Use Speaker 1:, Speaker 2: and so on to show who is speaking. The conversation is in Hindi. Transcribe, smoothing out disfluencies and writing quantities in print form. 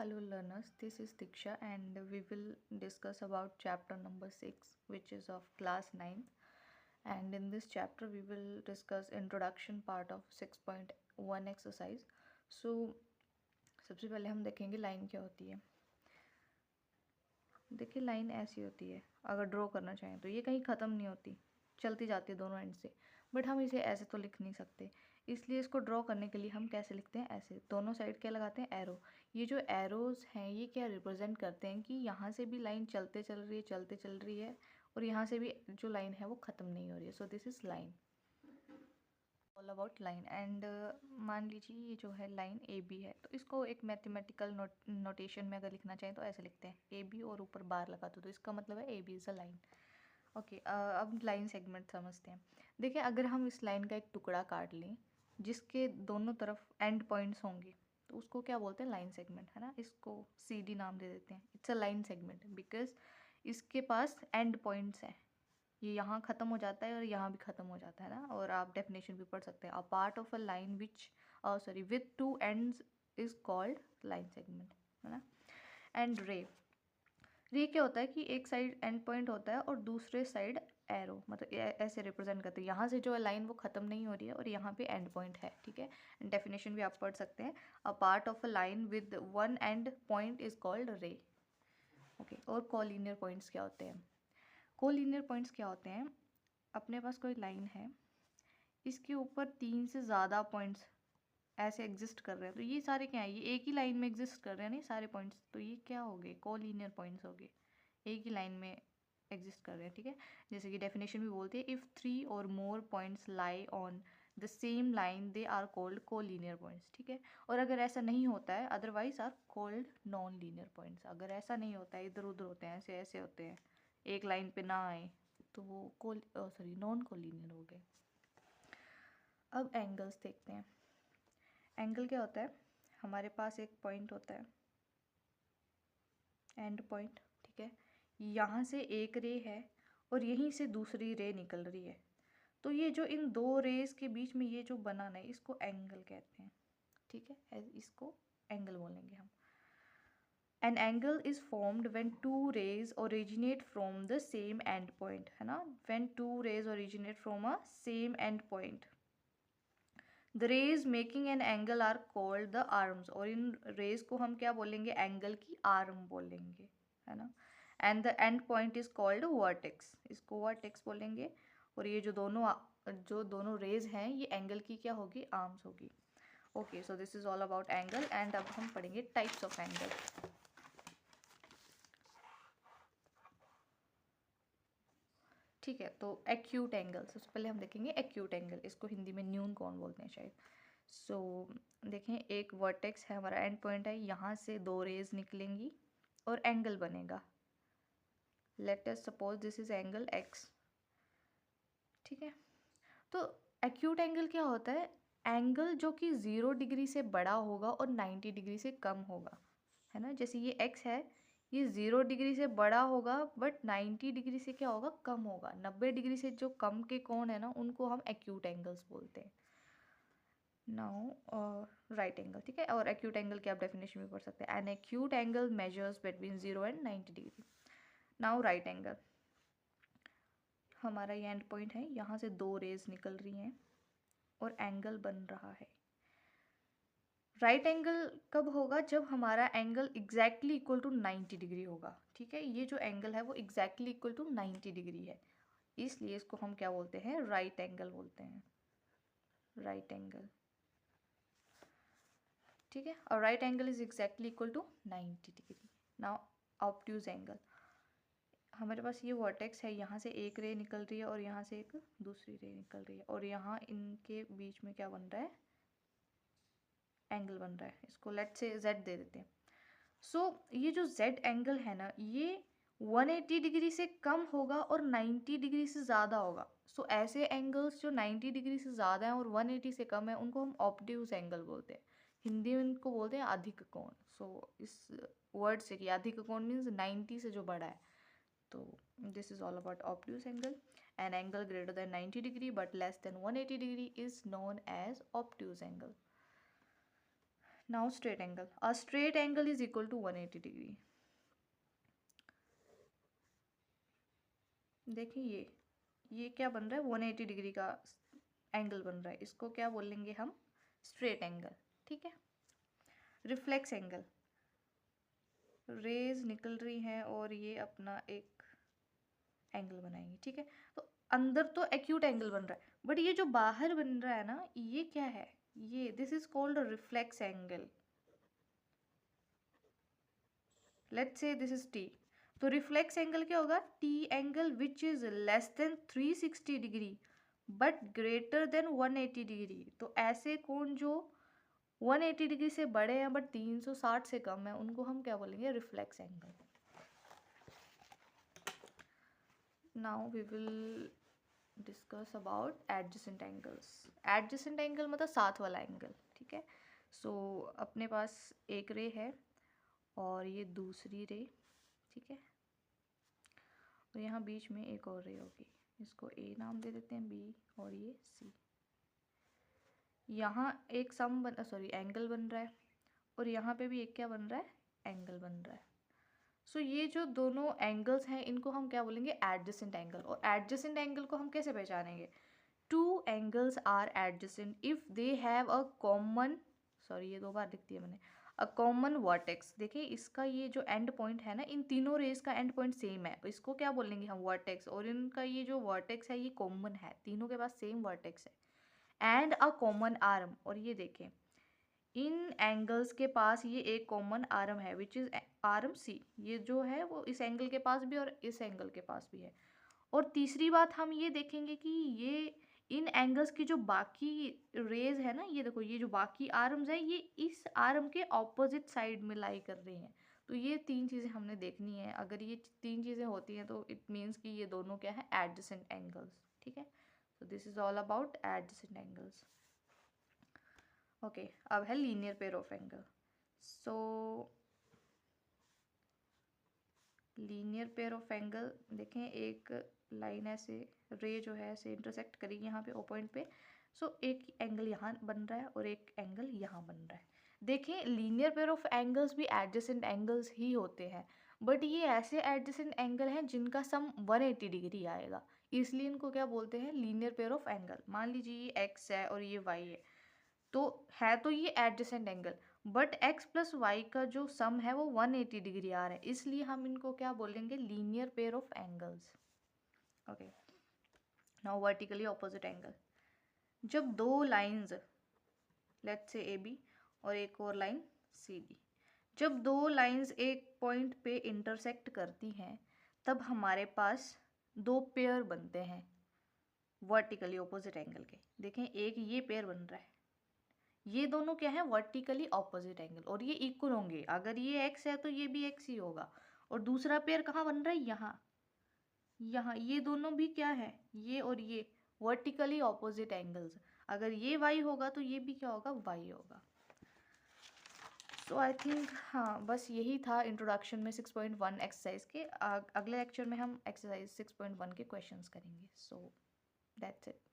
Speaker 1: Hello learners, this is Diksha and we will discuss about chapter number 6 which is of class 9th, and in this chapter we will discuss introduction part of 6.1 exercise. So सबसे पहले हम देखेंगे लाइन क्या होती है। देखिए लाइन ऐसी होती है, अगर ड्रॉ करना चाहें तो ये कहीं ख़त्म नहीं होती, चलती जाती है दोनों एंड से, बट हम इसे ऐसे तो लिख नहीं सकते, इसलिए इसको ड्रॉ करने के लिए हम कैसे लिखते हैं, ऐसे दोनों साइड क्या लगाते हैं, एरो। ये जो एरोज़ हैं ये क्या रिप्रेजेंट करते हैं कि यहाँ से भी लाइन चलते चल रही है और यहाँ से भी जो लाइन है वो ख़त्म नहीं हो रही है। So this is line, all about line. And मान लीजिए ये जो है लाइन ए बी है, तो इसको एक मैथमेटिकल नोटेशन में अगर लिखना चाहें तो ऐसे लिखते हैं ए बी और ऊपर बार लगा दो, तो इसका मतलब है A B is a line. Okay, अब लाइन सेगमेंट समझते हैं। देखिए अगर हम इस लाइन का एक टुकड़ा काट लें जिसके दोनों तरफ एंड पॉइंट्स होंगे तो उसको क्या बोलते हैं, लाइन सेगमेंट, है ना। इसको सी डी नाम दे देते हैं, it's a line segment because इसके पास एंड पॉइंट्स हैं, ये यहाँ ख़त्म हो जाता है और यहाँ भी ख़त्म हो जाता है ना। और आप डेफिनेशन भी पढ़ सकते हैं, a part of a line which sorry with two ends is called line segment, है ना। एंड रे क्या होता है कि एक साइड एंड पॉइंट होता है और दूसरे साइड एरो, मतलब ऐसे रिप्रेजेंट करते हैं, यहाँ से जो लाइन वो ख़त्म नहीं हो रही है और यहाँ पे एंड पॉइंट है, ठीक है। डेफिनेशन भी आप पढ़ सकते हैं, a part of a line with one and point is called रे। ओके, और कोलिनियर पॉइंट्स क्या होते हैं, कोलिनियर पॉइंट्स क्या होते हैं, अपने पास कोई लाइन है, इसके ऊपर 3 से ज़्यादा पॉइंट्स ऐसे एग्जिस्ट कर रहे हैं, तो ये सारे क्या है, ये एक ही लाइन में एग्जिस्ट कर रहे हैं नहीं सारे पॉइंट्स, तो ये क्या हो गए, कोलिनियर पॉइंट्स हो गए, एक ही लाइन में एग्जिस्ट कर रहे हैं, ठीक है। जैसे कि डेफिनेशन भी बोलते हैं, इफ़ 3 और more points lie on the same line they are called collinear points, ठीक है। और अगर ऐसा नहीं होता है, otherwise are called non linear points. अगर ऐसा नहीं होता है, इधर उधर होते हैं, ऐसे ऐसे होते हैं, एक लाइन पे ना आए, तो वो नॉन कोलिनियर हो गए। अब एंगल्स देखते हैं। एंगल क्या होता है, हमारे पास एक पॉइंट होता है, एंड पॉइंट, ठीक है, यहाँ से एक रे है और यहीं से दूसरी रे निकल रही है, तो ये जो इन दो रेस के बीच में ये जो बना है इसको एंगल कहते हैं, ठीक है, इसको एंगल बोलेंगे हम। An angle is formed when two rays originate from the same end point, है ना, when two rays originate from a same end point, the rays making an angle are called the arms, और इन रेज को हम क्या बोलेंगे, एंगल की आर्म बोलेंगे, है ना। And the end point is called vertex, इसको वर्टेक्स बोलेंगे। और ये जो दोनों रेज हैं ये एंगल की क्या होगी, आर्म्स होगी। Okay, so this is all about angle. And अब हम पढ़ेंगे टाइप्स ऑफ एंगल। ठीक है, तो एक्यूट एंगल सबसे पहले हम देखेंगे। एक्यूट एंगल, इसको हिंदी में न्यून कोण बोलते हैं शायद। सो देखें, एक वर्टेक्स है, हमारा एंड पॉइंट है, यहाँ से दो रेज निकलेंगी और एंगल बनेगा। Let us suppose this is angle x, ठीक है। तो एक्यूट एंगल क्या होता है, एंगल जो कि 0 डिग्री से बड़ा होगा और 90 डिग्री से कम होगा, है ना। जैसे ये एक्स है, ये 0 डिग्री से बड़ा होगा बट 90 डिग्री से क्या होगा, कम होगा। 90 डिग्री से जो कम के कोण है ना उनको हम एक्यूट एंगल्स बोलते हैं। नाउ राइट एंगल, ठीक है, और एक्यूट एंगल की आप डेफिनेशन भी पढ़ सकते हैं, an acute angle measures between 0 and 90 degree. Now right angle, हमारा ये एंड पॉइंट है, यहाँ से दो रेज निकल रही हैं और एंगल बन रहा है। राइट एंगल कब होगा, जब हमारा angle exactly equal to 90 degree होगा, ठीक है। ये जो एंगल है वो एग्जैक्टली इक्वल टू 90 डिग्री है, इसलिए इसको हम क्या बोलते हैं, राइट एंगल बोलते हैं, राइट एंगल, ठीक है। और right angle is exactly equal to 90 degree. Now obtuse angle, हमारे पास ये वर्टेक्स है, यहाँ से एक रे निकल रही है और यहाँ से एक दूसरी रे निकल रही है, और यहाँ इनके बीच में क्या बन रहा है, एंगल बन रहा है, इसको लेट से जेड दे देते हैं। सो ये जो जेड एंगल है ना, ये 180 डिग्री से कम होगा और 90 डिग्री से ज़्यादा होगा। सो ऐसे एंगल्स जो 90 डिग्री से ज़्यादा हैं और 180 से कम है उनको हम ऑब्ट्यूज एंगल बोलते हैं, हिंदी में इनको बोलते हैं अधिक कोण। सो इस वर्ड से कि अधिक कोण मीन्स 90 से जो बड़ा है, तो this is all about obtuse angle. An angle greater than 90 degree but less than 180 degree is known as obtuse angle. Now straight angle, a straight angle is equal to 180 degree. देखिए ये क्या बन रहा है, 180 डिग्री का एंगल बन रहा है, इसको क्या बोलेंगे हम, स्ट्रेट एंगल। ठीक है। रिफ्लेक्स एंगल, रेज निकल रही हैं और ये अपना एक एंगल बनाएंगे। ठीक है। तो अंदर तो एक्यूट एंगल बन रहा है, बट ये जो बाहर बन रहा है ना, ये क्या है, ये this is called reflex angle. Let's say this is T. तो रिफ्लेक्स एंगल क्या होगा, T angle which is less than 360 degree but greater than 180 degree. तो ऐसे कोण जो 180 डिग्री से बड़े हैं बट 360 से कम है, उनको हम क्या बोलेंगे, reflex angle. Now we will discuss about adjacent angles. Adjacent angle मतलब साथ वाला एंगल। ठीक है। सो अपने पास एक रे है और ये दूसरी रे। ठीक है। और यहाँ बीच में एक और रे होगी, इसको ए नाम दे देते हैं, बी और ये सी। यहाँ एक एंगल बन रहा है और यहाँ पे भी एक क्या बन रहा है, एंगल बन रहा है। सो ये जो दोनों एंगल्स हैं इनको हम क्या बोलेंगे, एडजेसेंट एंगल। और एडजेसेंट एंगल को हम कैसे पहचानेंगे, two angles are adjacent if they have a common, ये 2 बार लिख दिया मैंने, अ कॉमन वर्टेक्स। देखिए इसका ये जो एंड पॉइंट है ना, इन तीनों रेस का एंड पॉइंट सेम है, इसको क्या बोलेंगे हम, वर्टेक्स। और इनका ये जो वर्टेक्स है ये कॉमन है, तीनों के पास सेम वर्टेक्स है। एंड अ कॉमन आर्म, और ये देखें इन एंगल्स के पास ये एक कॉमन आर्म है विच इज आर्म सी। ये जो है वो इस एंगल के पास भी और इस एंगल के पास भी है। और तीसरी बात हम ये देखेंगे कि ये इन एंगल्स की जो बाकी रेज है ना, ये देखो ये जो बाकी आर्म्स है ये इस आर्म के ऑपोजिट साइड में लाई कर रही हैं। तो ये 3 चीज़ें हमने देखनी है। अगर ये 3 चीज़ें होती हैं तो इट मीन्स कि ये दोनों क्या है, एडजेसेंट एंगल्स। ठीक है। तो this is all about adjacent angles. Okay, अब है linear pair of angle. So linear pair of angle देखें, एक लाइन ऐसे रे जो है ऐसे इंटरसेक्ट करेगी यहाँ पे ओ पॉइंट पे। सो एक एंगल यहाँ बन रहा है और एक एंगल यहाँ बन रहा है। देखें लीनियर पेयर ऑफ एंगल्स भी एडजेसेंट एंगल्स ही होते हैं, बट ये ऐसे एडजेसेंट एंगल हैं जिनका सम 180 डिग्री आएगा, इसलिए इनको क्या बोलते हैं, लीनियर पेयर ऑफ एंगल। मान लीजिए ये एक्स है और ये वाई है तो ये adjacent angle, but x plus y का जो सम है वो 180 डिग्री आ रहा है, इसलिए हम इनको क्या बोलेंगे, linear pair of angles. Okay, now vertically opposite angle. जब दो lines let's say A B और एक और लाइन सी डी, जब दो लाइंस एक पॉइंट पे इंटरसेक्ट करती हैं तब हमारे पास दो पेयर बनते हैं वर्टिकली ऑपोजिट एंगल के। देखें एक ये पेयर बन रहा है, ये दोनों क्या है, वर्टिकली ऑपोजिट एंगल, और ये इक्वल होंगे। अगर ये x है तो ये भी x ही होगा। और दूसरा पेयर कहाँ बन रहा है, यहाँ ये दोनों भी क्या है, ये और ये वर्टिकली ऑपोजिट एंगल्स। अगर ये y होगा तो ये भी क्या होगा, y होगा। सो आई थिंक हाँ बस यही था इंट्रोडक्शन में 6.1 एक्सरसाइज के। अगले लेक्चर में हम एक्सरसाइज 6.1 के क्वेश्चंस करेंगे। So that's it.